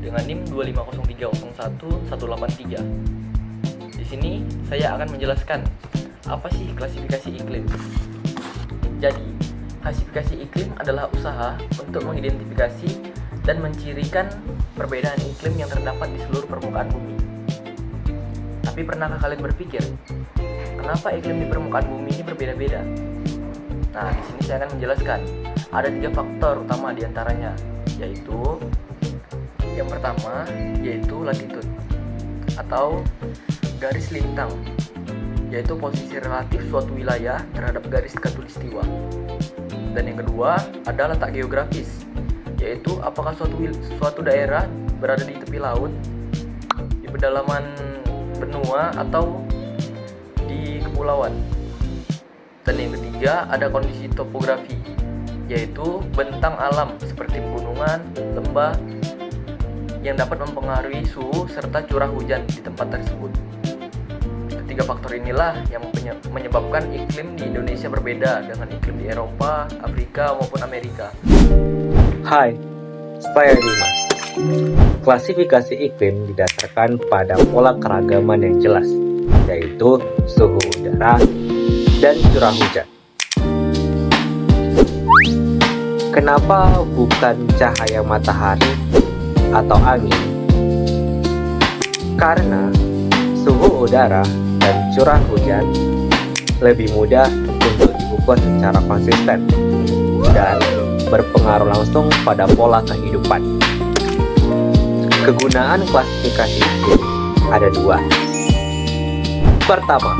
dengan NIM 250301183. Di sini saya akan menjelaskan apa sih klasifikasi iklim. Jadi, klasifikasi iklim adalah usaha untuk mengidentifikasi dan mencirikan perbedaan iklim yang terdapat di seluruh permukaan bumi. Tapi pernahkah kalian berpikir, kenapa iklim di permukaan bumi ini berbeda-beda? Nah, di sini saya akan menjelaskan. Ada 3 faktor utama diantaranya, yaitu yang pertama yaitu latitude atau garis lintang, yaitu posisi relatif suatu wilayah terhadap garis khatulistiwa. Dan yang kedua ada letak geografis, yaitu apakah suatu daerah berada di tepi laut, di pedalaman benua, atau di kepulauan. Dan yang ketiga ada kondisi topografi, yaitu bentang alam seperti pegunungan, lembah, yang dapat mempengaruhi suhu serta curah hujan di tempat tersebut. Ketiga faktor inilah yang menyebabkan iklim di Indonesia berbeda dengan iklim di Eropa, Afrika, maupun Amerika. Hai, saya Dimas. Klasifikasi iklim didasarkan pada pola keragaman yang jelas, yaitu suhu udara dan curah hujan. Kenapa bukan cahaya matahari atau angin? Karena suhu udara dan curah hujan lebih mudah untuk diukur secara konsisten dan berpengaruh langsung pada pola kehidupan. Kegunaan klasifikasi iklim ada 2. Pertama,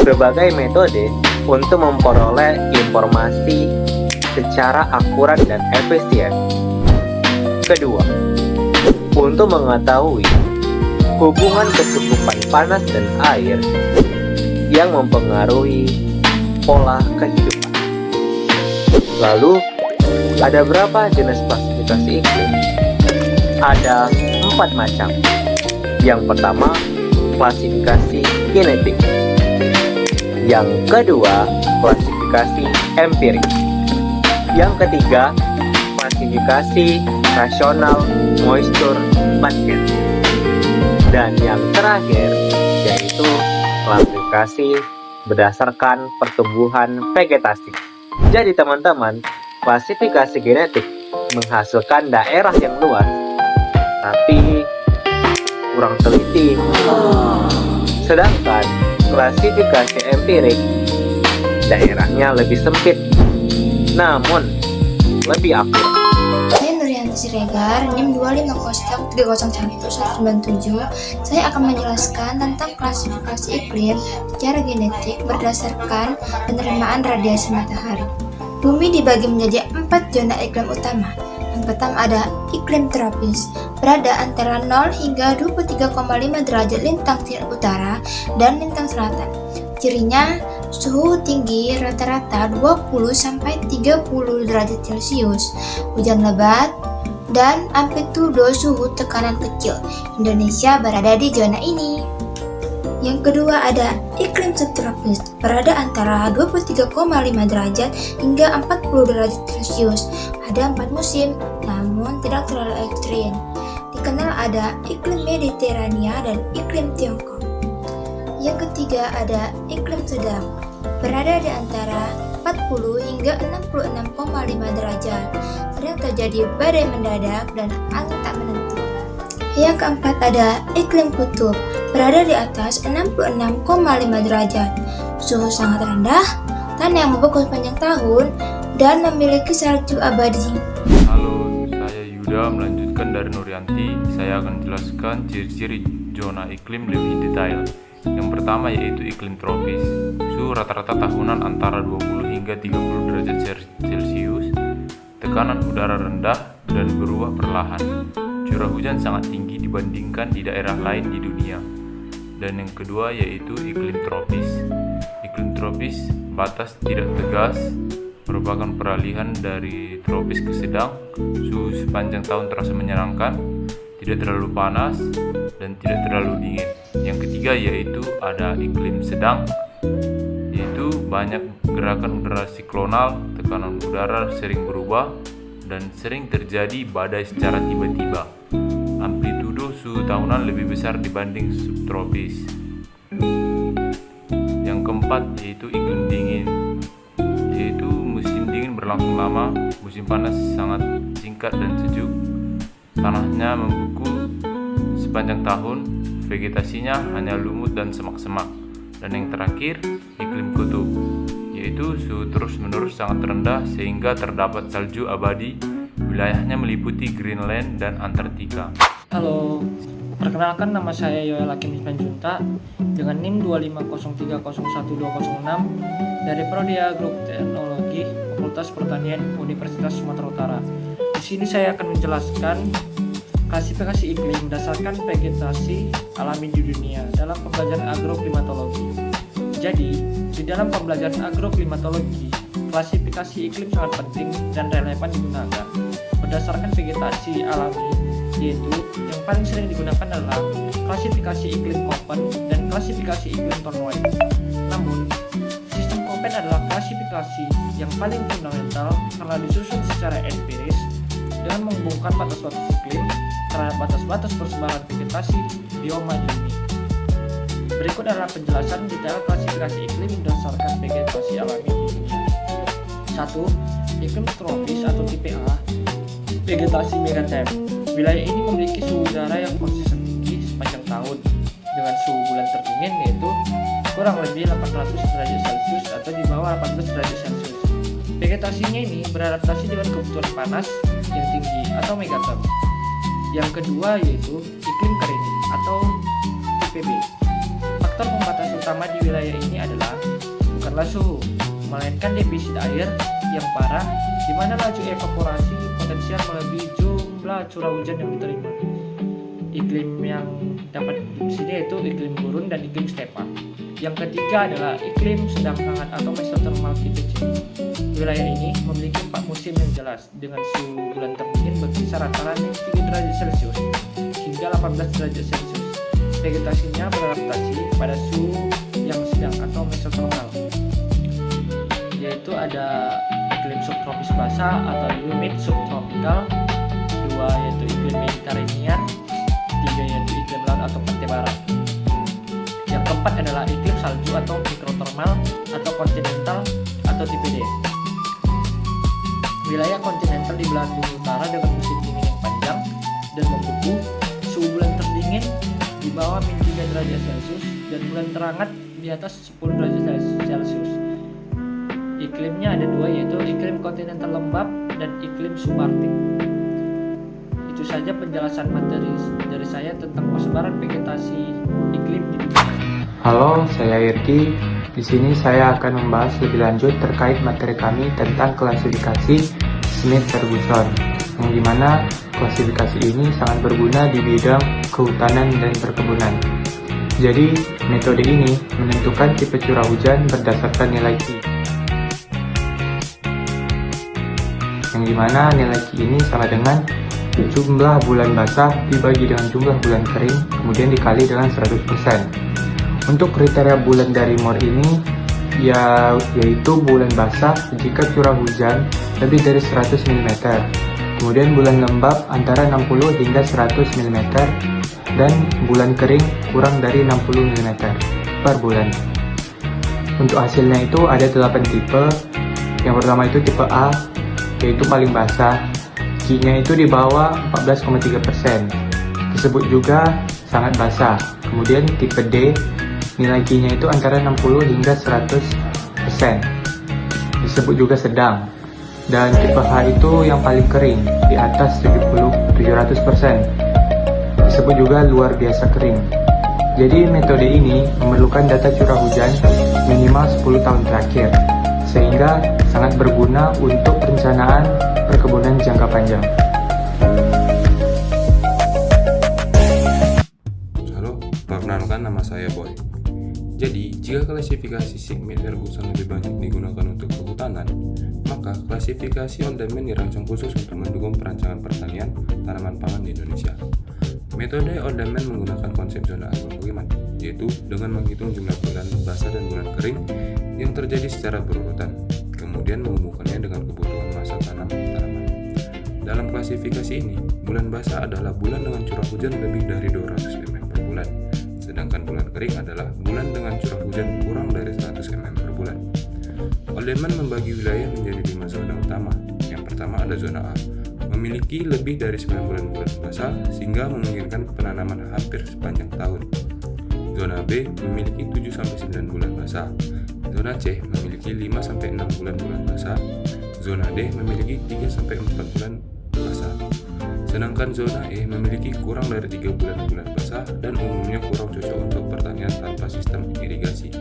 sebagai metode untuk memperoleh informasi secara akurat dan efisien. Kedua, untuk mengetahui hubungan kecukupan panas dan air yang mempengaruhi pola kehidupan. Lalu, ada berapa jenis klasifikasi iklim? Ada 4 macam. Yang pertama, klasifikasi genetik. Yang kedua, klasifikasi empirik. Yang ketiga, klasifikasi rasional moisture basket. Dan yang terakhir yaitu klasifikasi berdasarkan pertumbuhan vegetasi. Jadi teman-teman, klasifikasi genetik menghasilkan daerah yang luas, tapi kurang teliti. Sedangkan klasifikasi empirik daerahnya lebih sempit, namun lebih akurat. Saya Nurianti Siregar, NIM 250301197. Saya akan menjelaskan tentang klasifikasi iklim secara genetik berdasarkan penerimaan radiasi matahari. Bumi dibagi menjadi 4 zona iklim utama. Yang pertama ada iklim tropis, berada antara 0 hingga 23,5 derajat lintang utara dan lintang selatan. Cirinya, suhu tinggi rata-rata 20-30 derajat Celcius, hujan lebat, dan amplitudo suhu tekanan kecil. Indonesia berada di zona ini. Yang kedua ada iklim subtropis, berada antara 23,5 derajat hingga 40 derajat Celcius. Ada 4 musim, namun tidak terlalu ekstrim. Dikenal ada iklim Mediterania dan iklim Tiongkok. Yang ketiga ada iklim sedang, berada di antara 40 hingga 66,5 derajat. Sering terjadi badai mendadak dan angin tak menentu. Yang keempat ada iklim kutub, berada di atas 66,5 derajat. Suhu sangat rendah, tanah yang membeku sepanjang tahun, dan memiliki salju abadi. Halo, saya Yuda melanjutkan dari Nurianti. Saya akan jelaskan ciri-ciri zona iklim lebih detail. Yang pertama yaitu iklim tropis. Suhu rata-rata tahunan antara 20 hingga 30 derajat Celcius. Tekanan udara rendah dan berubah perlahan. Curah hujan sangat tinggi dibandingkan di daerah lain di dunia. Dan yang kedua yaitu iklim tropis. Iklim tropis batas tidak tegas, merupakan peralihan dari tropis ke sedang. Suhu sepanjang tahun terasa menyenangkan, tidak terlalu panas dan tidak terlalu dingin. Yang ketiga yaitu ada iklim sedang, yaitu banyak gerakan udara siklonal, tekanan udara sering berubah dan sering terjadi badai secara tiba-tiba. Amplitudo suhu tahunan lebih besar dibanding subtropis. Yang keempat yaitu iklim dingin, yaitu musim dingin berlangsung lama, musim panas sangat singkat dan sejuk. Tanahnya membeku sepanjang tahun, vegetasinya hanya lumut dan semak-semak. Dan yang terakhir, iklim kutub, yaitu suhu terus-menerus sangat rendah sehingga terdapat salju abadi. Wilayahnya meliputi Greenland dan Antartika. Halo, perkenalkan nama saya Yoel Hakim Simanjuntak dengan NIM 250301206 dari Prodi Agroteknologi Fakultas Pertanian Universitas Sumatera Utara. Di sini saya akan menjelaskan klasifikasi iklim berdasarkan vegetasi alami di dunia dalam pembelajaran agroklimatologi. Jadi, di dalam pembelajaran agroklimatologi, klasifikasi iklim sangat penting dan relevan digunakan berdasarkan vegetasi alami, yaitu yang paling sering digunakan adalah klasifikasi iklim Köppen dan klasifikasi iklim Thornwey. Namun, sistem Köppen adalah klasifikasi yang paling fundamental karena disusun secara empiris dengan menghubungkan batas-batas iklim terhadap batas-batas persebaran vegetasi bioma di bumi. Berikut adalah penjelasan detail klasifikasi iklim berdasarkan vegetasi alami di dunia. 1. Iklim tropis atau tipe A. Vegetasi megatemp. Wilayah ini memiliki suhu udara yang konsisten tinggi sepanjang tahun dengan suhu bulan terdingin yaitu kurang lebih 800 derajat Celcius atau di bawah 18 derajat Celcius. Vegetasinya ini beradaptasi dengan kebutuhan panas yang tinggi atau megatemp. Yang kedua yaitu iklim kering atau tipe B. Faktor pembatas utama di wilayah ini adalah bukanlah suhu, melainkan defisit air yang parah di mana laju evaporasi potensial melebihi jumlah curah hujan yang diterima. Iklim yang dapat di sini yaitu iklim gurun dan iklim stepa. Yang ketiga adalah iklim sedang hangat atau mesothermal tipe C. Wilayah ini memiliki 4 musim yang jelas dengan suhu bulan terdingin berkisar antara 3 derajat Celcius hingga 18 derajat Celcius. Vegetasinya beradaptasi pada suhu yang sedang atau mesothermal, yaitu ada iklim subtropis basah atau humid subtropical, 2 yaitu iklim Mediterranean, 3 yaitu iklim laut atau pantai barat. Yang keempat adalah iklim salju atau mikrothermal atau kontinental atau tipe D. Wilayah kontinental di belahan bumi utara dengan musim dingin yang panjang dan membeku, suhu bulan terdingin di bawah -3 derajat Celcius dan bulan terhangat di atas 10 derajat Celcius. Iklimnya ada 2 yaitu iklim kontinental lembab dan iklim subarktik. Itu saja penjelasan materi dari saya tentang persebaran vegetasi iklim di dunia. Halo, saya Irki. Di sini saya akan membahas lebih lanjut terkait materi kami tentang klasifikasi Smith-Ferguson, yang dimana klasifikasi ini sangat berguna di bidang kehutanan dan perkebunan. Jadi, metode ini menentukan tipe curah hujan berdasarkan nilai Q, yang dimana nilai Q ini sama dengan jumlah bulan basah dibagi dengan jumlah bulan kering, kemudian dikali dengan 100%. Untuk kriteria bulan dari Moore ini yaitu bulan basah jika curah hujan lebih dari 100 mm, kemudian bulan lembab antara 60 hingga 100 mm, dan bulan kering kurang dari 60 mm per bulan. Untuk hasilnya itu ada 8 tipe. Yang pertama itu tipe A, yaitu paling basah, Q-nya itu di bawah 14,3%, disebut juga sangat basah. Kemudian tipe D, nilai Q-nya itu antara 60 hingga 100%, disebut juga sedang. Dan tipe H itu yang paling kering, di atas 700%, disebut juga luar biasa kering. Jadi metode ini memerlukan data curah hujan minimal 10 tahun terakhir, sehingga sangat berguna untuk perencanaan perkebunan jangka panjang. Halo, perkenalkan nama saya Boy. Jadi, jika klasifikasi Smith-Ferguson lebih banyak digunakan untuk kehutanan, maka klasifikasi on-demand dirancang khusus untuk mendukung perancangan pertanian tanaman pangan di Indonesia. Metode on-demand menggunakan konsep zona agronomi, yaitu dengan menghitung jumlah bulan basah dan bulan kering yang terjadi secara berurutan, kemudian menghubungkannya dengan kebutuhan masa tanam tanaman. Dalam klasifikasi ini, bulan basah adalah bulan dengan curah hujan lebih dari 200 mm per bulan, sedangkan bulan kering adalah bulan dengan curah hujan kurang dari 100 mm per bulan. Oldeman membagi wilayah menjadi 5 zona utama. Yang pertama ada zona A, memiliki lebih dari 9 bulan basah sehingga memungkinkan penanaman hampir sepanjang tahun. Zona B memiliki 7-9 bulan basah. Zona C memiliki 5-6 bulan basah. Zona D memiliki 3-4 bulan basah. Sedangkan zona E memiliki kurang dari 3 bulan basah dan umumnya kurang cocok untuk pertanian tanpa sistem irigasi.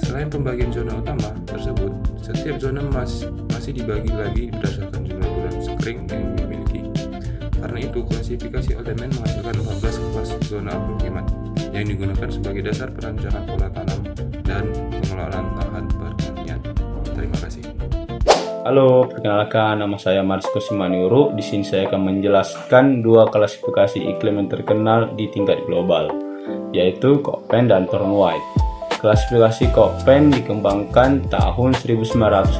Selain pembagian zona utama tersebut, setiap zona masih dibagi lagi berdasarkan jumlah bulan kering yang dimiliki. Karena itu, klasifikasi Oldeman menghasilkan 14 kelas zona pemukiman yang digunakan sebagai dasar perancangan pola tanam dan pengelolaan lahan pertanian. Terima kasih. Halo, perkenalkan nama saya Marisko Simaniuru. Di sini saya akan menjelaskan dua klasifikasi iklim yang terkenal di tingkat global, yaitu Köppen dan Thornwright. Klasifikasi Köppen dikembangkan tahun 1990,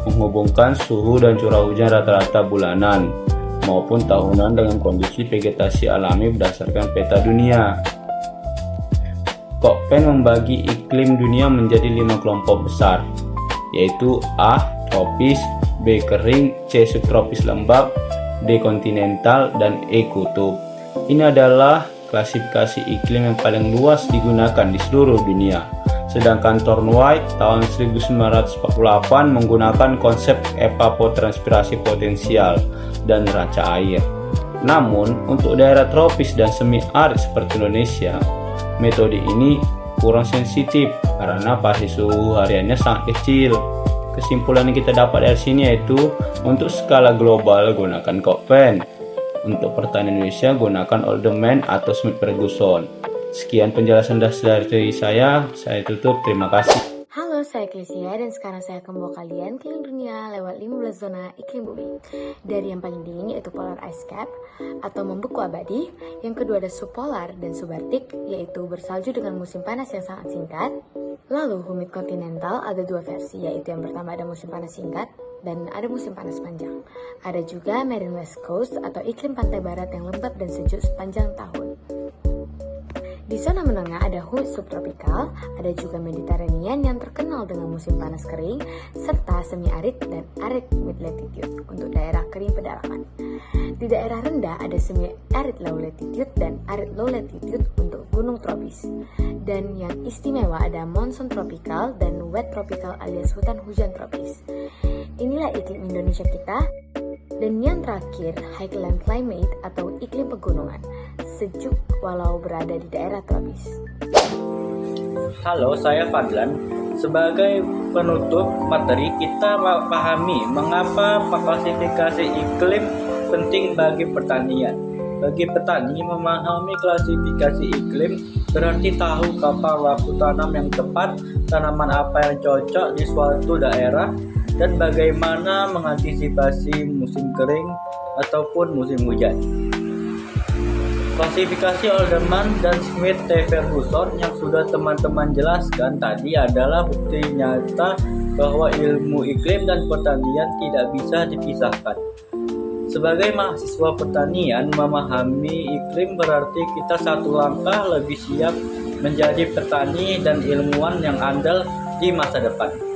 menghubungkan suhu dan curah hujan rata-rata bulanan maupun tahunan dengan kondisi vegetasi alami berdasarkan peta dunia. Köppen membagi iklim dunia menjadi 5 kelompok besar, yaitu A. Tropis, B. Kering, C. Subtropis lembab, D. Kontinental, dan E. Kutub. Ini adalah klasifikasi iklim yang paling luas digunakan di seluruh dunia. Sedangkan Thornwright tahun 1948 menggunakan konsep evapotranspirasi potensial dan neraca air. Namun, untuk daerah tropis dan semi-arid seperti Indonesia, metode ini kurang sensitif karena variasi suhu hariannya sangat kecil. Kesimpulan yang kita dapat dari sini yaitu untuk skala global gunakan Köppen, untuk pertanian Indonesia gunakan Oldeman atau Smith-Ferguson. Sekian penjelasan dari saya tutup, terima kasih. Halo, saya Klesia dan sekarang saya akan membawa kalian keliling dunia lewat 15 zona iklim bumi. Dari yang paling dingin yaitu polar ice cap atau membeku abadi, yang kedua ada subpolar dan subarctic yaitu bersalju dengan musim panas yang sangat singkat. Lalu humid kontinental ada dua versi, yaitu yang pertama ada musim panas singkat dan ada musim panas panjang. Ada juga Marine West Coast atau iklim pantai barat yang lembab dan sejuk sepanjang tahun. Di zona menengah ada humid subtropikal, ada juga Mediterranean yang terkenal dengan musim panas kering, serta semi-arid dan arid mid-latitude untuk daerah kering pedalaman. Di daerah rendah ada semi-arid low latitude dan arid low latitude untuk gunung tropis. Dan yang istimewa ada monsoon tropikal dan wet tropical alias hutan hujan tropis. Inilah iklim Indonesia kita. Dan yang terakhir, highland climate atau iklim pegunungan, sejuk walau berada di daerah tropis. Halo, saya Fadlan. Sebagai penutup materi, kita pahami mengapa klasifikasi iklim penting bagi pertanian. Bagi petani, memahami klasifikasi iklim berarti tahu kapan waktu tanam yang tepat, tanaman apa yang cocok di suatu daerah, dan bagaimana mengantisipasi musim kering ataupun musim hujan. Klasifikasi Oldeman dan Smith-Ferguson yang sudah teman-teman jelaskan tadi adalah bukti nyata bahwa ilmu iklim dan pertanian tidak bisa dipisahkan. Sebagai mahasiswa pertanian, memahami iklim berarti kita satu langkah lebih siap menjadi petani dan ilmuwan yang andal di masa depan.